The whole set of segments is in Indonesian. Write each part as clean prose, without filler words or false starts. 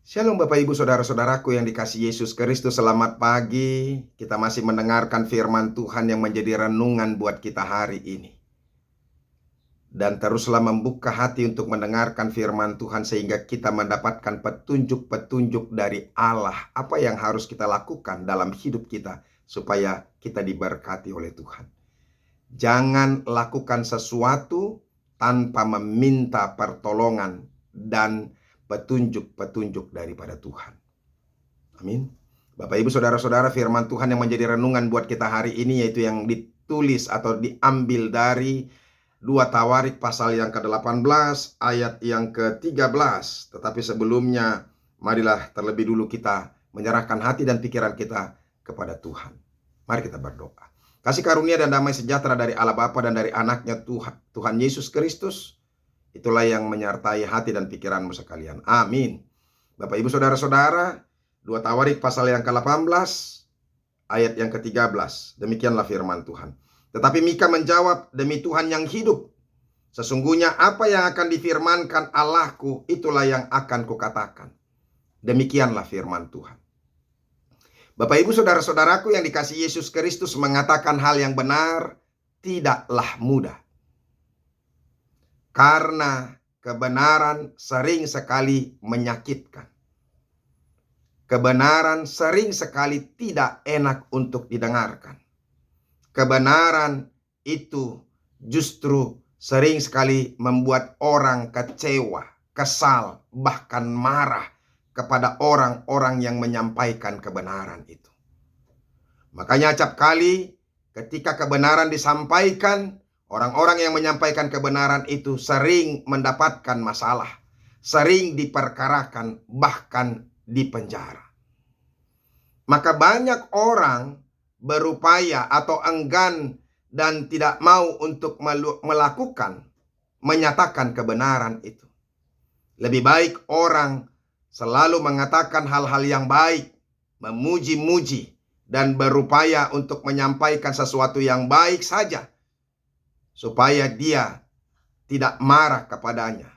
Shalom Bapak Ibu Saudara-saudaraku yang dikasihi Yesus Kristus, selamat pagi. Kita masih mendengarkan firman Tuhan yang menjadi renungan buat kita hari ini. Dan teruslah membuka hati untuk mendengarkan firman Tuhan sehingga kita mendapatkan petunjuk-petunjuk dari Allah. Apa yang harus kita lakukan dalam hidup kita supaya kita diberkati oleh Tuhan. Jangan lakukan sesuatu tanpa meminta pertolongan dan petunjuk-petunjuk daripada Tuhan. Amin. Bapak Ibu Saudara-saudara, firman Tuhan yang menjadi renungan buat kita hari ini yaitu yang ditulis atau diambil dari 2 Tawarik pasal yang ke-18 ayat yang ke-13. Tetapi sebelumnya marilah terlebih dulu kita menyerahkan hati dan pikiran kita kepada Tuhan. Mari kita berdoa. Kasih karunia dan damai sejahtera dari Allah Bapa dan dari anaknya Tuhan Yesus Kristus, itulah yang menyertai hati dan pikiranmu sekalian. Amin. Bapak Ibu Saudara-saudara, 2 Tawarik pasal yang ke-18 ayat yang ke-13. Demikianlah firman Tuhan. Tetapi Mika menjawab, demi Tuhan yang hidup, sesungguhnya apa yang akan difirmankan Allahku, itulah yang akan kukatakan. Demikianlah firman Tuhan. Bapak Ibu Saudara-saudaraku yang dikasihi Yesus Kristus, mengatakan hal yang benar tidaklah mudah. Karena kebenaran sering sekali menyakitkan. Kebenaran sering sekali tidak enak untuk didengarkan. Kebenaran itu justru sering sekali membuat orang kecewa, kesal, bahkan marah kepada orang-orang yang menyampaikan kebenaran itu. Makanya acap kali ketika kebenaran disampaikan, orang-orang yang menyampaikan kebenaran itu sering mendapatkan masalah, sering diperkarakan, bahkan dipenjara. Maka banyak orang berupaya atau enggan dan tidak mau untuk menyatakan kebenaran itu. Lebih baik orang selalu mengatakan hal-hal yang baik, memuji-muji, dan berupaya untuk menyampaikan sesuatu yang baik saja, supaya dia tidak marah kepadanya,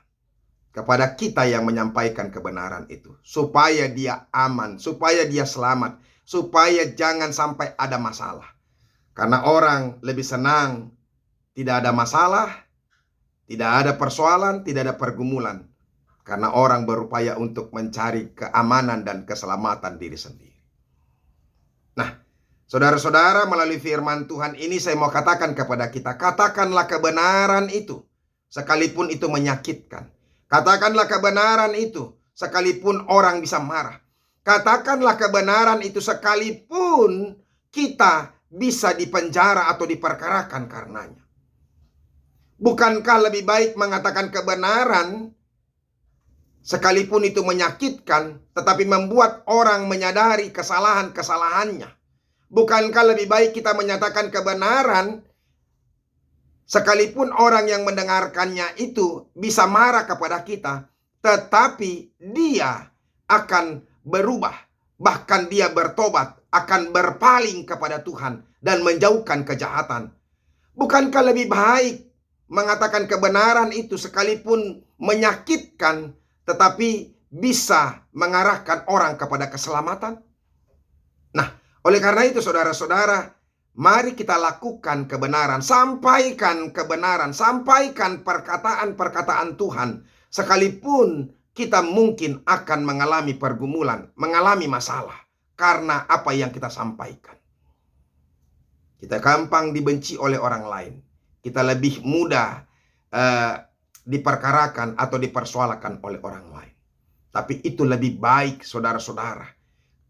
kepada kita yang menyampaikan kebenaran itu, supaya dia aman, supaya dia selamat, supaya jangan sampai ada masalah. Karena orang lebih senang tidak ada masalah, tidak ada persoalan, tidak ada pergumulan, karena orang berupaya untuk mencari keamanan dan keselamatan diri sendiri. Nah, saudara-saudara, melalui firman Tuhan ini saya mau katakan kepada kita, katakanlah kebenaran itu, sekalipun itu menyakitkan. Katakanlah kebenaran itu, sekalipun orang bisa marah. Katakanlah kebenaran itu, sekalipun kita bisa dipenjara atau diperkarakan karenanya. Bukankah lebih baik mengatakan kebenaran, sekalipun itu menyakitkan, tetapi membuat orang menyadari kesalahan-kesalahannya? Bukankah lebih baik kita menyatakan kebenaran, sekalipun orang yang mendengarkannya itu bisa marah kepada kita, tetapi dia akan berubah, bahkan dia bertobat, akan berpaling kepada Tuhan dan menjauhkan kejahatan? Bukankah lebih baik mengatakan kebenaran itu, sekalipun menyakitkan, tetapi bisa mengarahkan orang kepada keselamatan? Nah, oleh karena itu saudara-saudara, mari kita lakukan kebenaran, sampaikan kebenaran, sampaikan perkataan-perkataan Tuhan, sekalipun kita mungkin akan mengalami pergumulan, mengalami masalah karena apa yang kita sampaikan. Kita gampang dibenci oleh orang lain, kita lebih mudah diperkarakan atau dipersoalkan oleh orang lain. Tapi itu lebih baik saudara-saudara,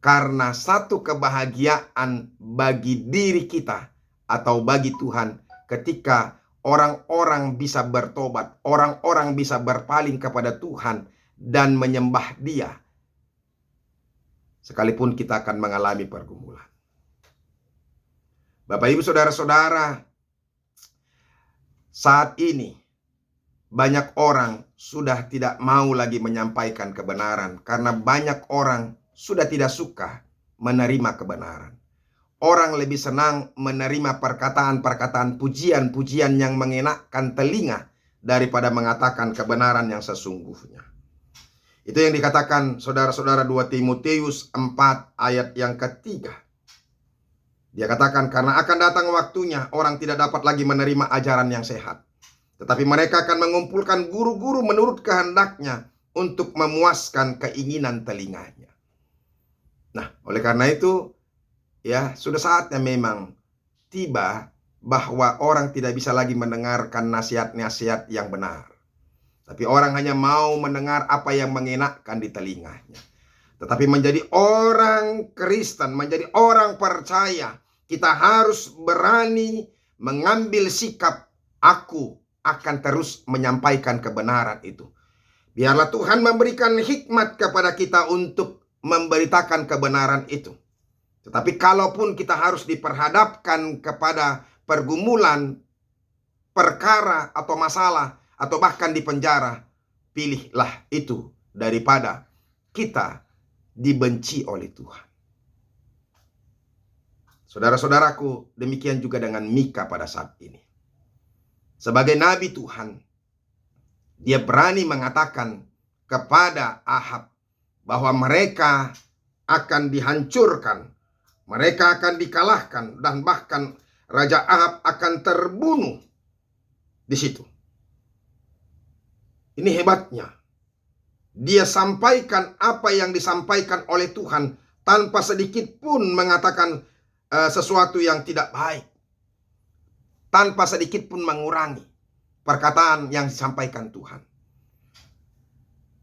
karena satu kebahagiaan bagi diri kita atau bagi Tuhan ketika orang-orang bisa bertobat, orang-orang bisa berpaling kepada Tuhan dan menyembah Dia, sekalipun kita akan mengalami pergumulan. Bapak Ibu Saudara-saudara, saat ini banyak orang sudah tidak mau lagi menyampaikan kebenaran karena banyak orang sudah tidak suka menerima kebenaran. Orang lebih senang menerima perkataan-perkataan pujian-pujian yang mengenakkan telinga daripada mengatakan kebenaran yang sesungguhnya. Itu yang dikatakan saudara-saudara 2 Timotius 4 ayat yang ketiga. Dia katakan, karena akan datang waktunya orang tidak dapat lagi menerima ajaran yang sehat. Tetapi mereka akan mengumpulkan guru-guru menurut kehendaknya untuk memuaskan keinginan telinganya. Nah, oleh karena itu, ya sudah saatnya memang tiba bahwa orang tidak bisa lagi mendengarkan nasihat-nasihat yang benar. Tapi orang hanya mau mendengar apa yang mengenakkan di telinganya. Tetapi menjadi orang Kristen, menjadi orang percaya, kita harus berani mengambil sikap, aku akan terus menyampaikan kebenaran itu. Biarlah Tuhan memberikan hikmat kepada kita untuk memberitakan kebenaran itu. Tetapi kalaupun kita harus diperhadapkan kepada pergumulan, perkara atau masalah, atau bahkan di penjara, pilihlah itu daripada kita dibenci oleh Tuhan. Saudara-saudaraku, demikian juga dengan Mika pada saat ini. Sebagai nabi Tuhan, dia berani mengatakan kepada Ahab bahwa mereka akan dihancurkan, mereka akan dikalahkan, dan bahkan Raja Ahab akan terbunuh di situ. Ini hebatnya. Dia sampaikan apa yang disampaikan oleh Tuhan tanpa sedikit pun mengatakan sesuatu yang tidak baik. Tanpa sedikit pun mengurangi perkataan yang disampaikan Tuhan.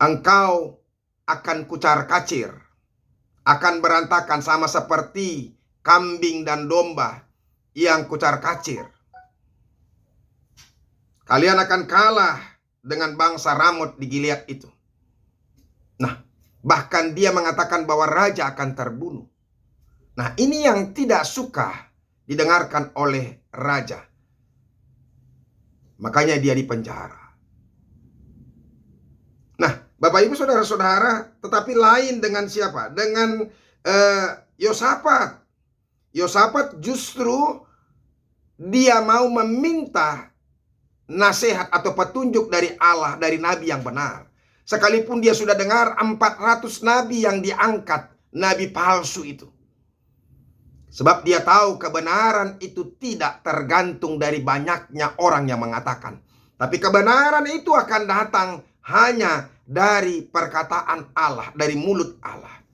Engkau akan kucar-kacir, akan berantakan sama seperti kambing dan domba yang kucar-kacir. Kalian akan kalah dengan bangsa Ramot di Gilead itu. Nah, bahkan dia mengatakan bahwa raja akan terbunuh. Nah, ini yang tidak suka didengarkan oleh raja. Makanya dia dipenjara. Nah, Bapak Ibu saudara-saudara, tetapi lain dengan siapa? Dengan Yosafat. Yosafat justru dia mau meminta nasihat atau petunjuk dari Allah, dari nabi yang benar. Sekalipun dia sudah dengar 400 nabi yang diangkat, nabi palsu itu. Sebab dia tahu kebenaran itu tidak tergantung dari banyaknya orang yang mengatakan. Tapi kebenaran itu akan datang hanya dari perkataan Allah, dari mulut Allah.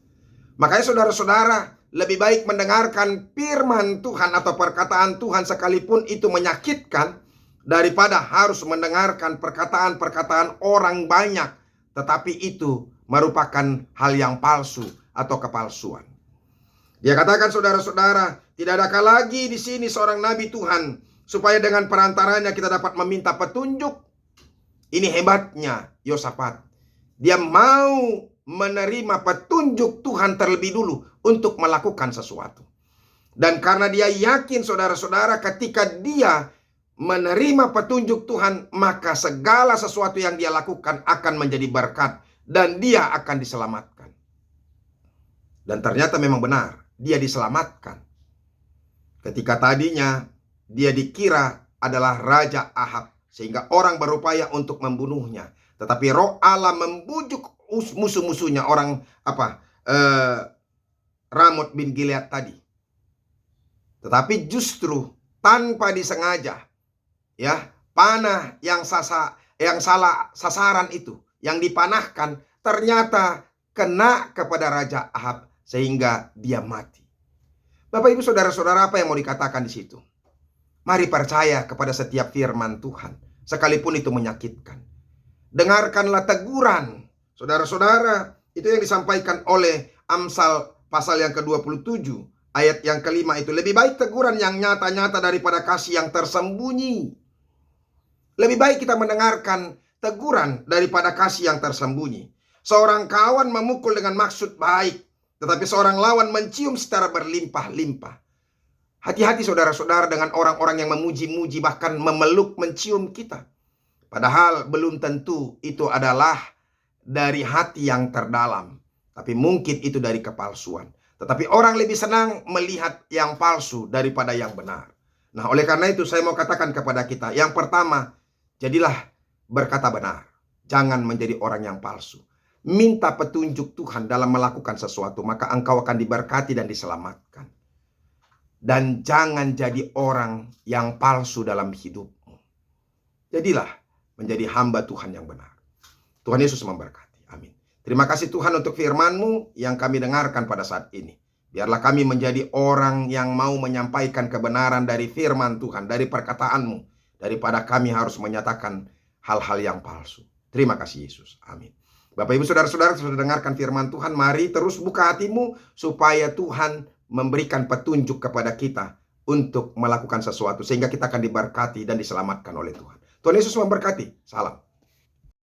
Makanya saudara-saudara, lebih baik mendengarkan firman Tuhan atau perkataan Tuhan sekalipun itu menyakitkan, daripada harus mendengarkan perkataan-perkataan orang banyak, tetapi itu merupakan hal yang palsu atau kepalsuan. Dia katakan, saudara-saudara, tidak adakah lagi di sini seorang nabi Tuhan supaya dengan perantaranya kita dapat meminta petunjuk? Ini hebatnya Yosafat. Dia mau menerima petunjuk Tuhan terlebih dulu untuk melakukan sesuatu. Dan karena dia yakin, saudara-saudara, ketika dia menerima petunjuk Tuhan, maka segala sesuatu yang dia lakukan akan menjadi berkat dan dia akan diselamatkan. Dan ternyata memang benar, dia diselamatkan. Ketika tadinya dia dikira adalah Raja Ahab, sehingga orang berupaya untuk membunuhnya. Tetapi Roh Allah membujuk musuh-musuhnya, orang Ramot bin Gilead tadi. Tetapi justru tanpa disengaja, ya, panah yang salah sasaran itu, yang dipanahkan, ternyata kena kepada Raja Ahab sehingga dia mati. Bapak Ibu saudara-saudara, apa yang mau dikatakan di situ? Mari percaya kepada setiap firman Tuhan, sekalipun itu menyakitkan. Dengarkanlah teguran. Saudara-saudara, itu yang disampaikan oleh Amsal pasal yang ke-27, ayat yang kelima itu. Lebih baik teguran yang nyata-nyata daripada kasih yang tersembunyi. Lebih baik kita mendengarkan teguran daripada kasih yang tersembunyi. Seorang kawan memukul dengan maksud baik, tetapi seorang lawan mencium secara berlimpah-limpah. Hati-hati saudara-saudara dengan orang-orang yang memuji-muji, bahkan memeluk, mencium kita. Padahal belum tentu itu adalah dari hati yang terdalam. Tapi mungkin itu dari kepalsuan. Tetapi orang lebih senang melihat yang palsu daripada yang benar. Nah, oleh karena itu saya mau katakan kepada kita, yang pertama, jadilah berkata benar. Jangan menjadi orang yang palsu. minta petunjuk Tuhan dalam melakukan sesuatu, maka engkau akan diberkati dan diselamatkan. Dan jangan jadi orang yang palsu dalam hidupmu. Jadilah menjadi hamba Tuhan yang benar. Tuhan Yesus memberkati. Amin. Terima kasih Tuhan untuk firman-Mu yang kami dengarkan pada saat ini. Biarlah kami menjadi orang yang mau menyampaikan kebenaran dari firman Tuhan, dari perkataan-Mu, daripada kami harus menyatakan hal-hal yang palsu. Terima kasih Yesus. Amin. Bapak Ibu Saudara-saudara sudah dengarkan firman Tuhan, mari terus buka hatimu supaya Tuhan memberikan petunjuk kepada kita untuk melakukan sesuatu sehingga kita akan diberkati dan diselamatkan oleh Tuhan. Tuhan Yesus memberkati. Salam.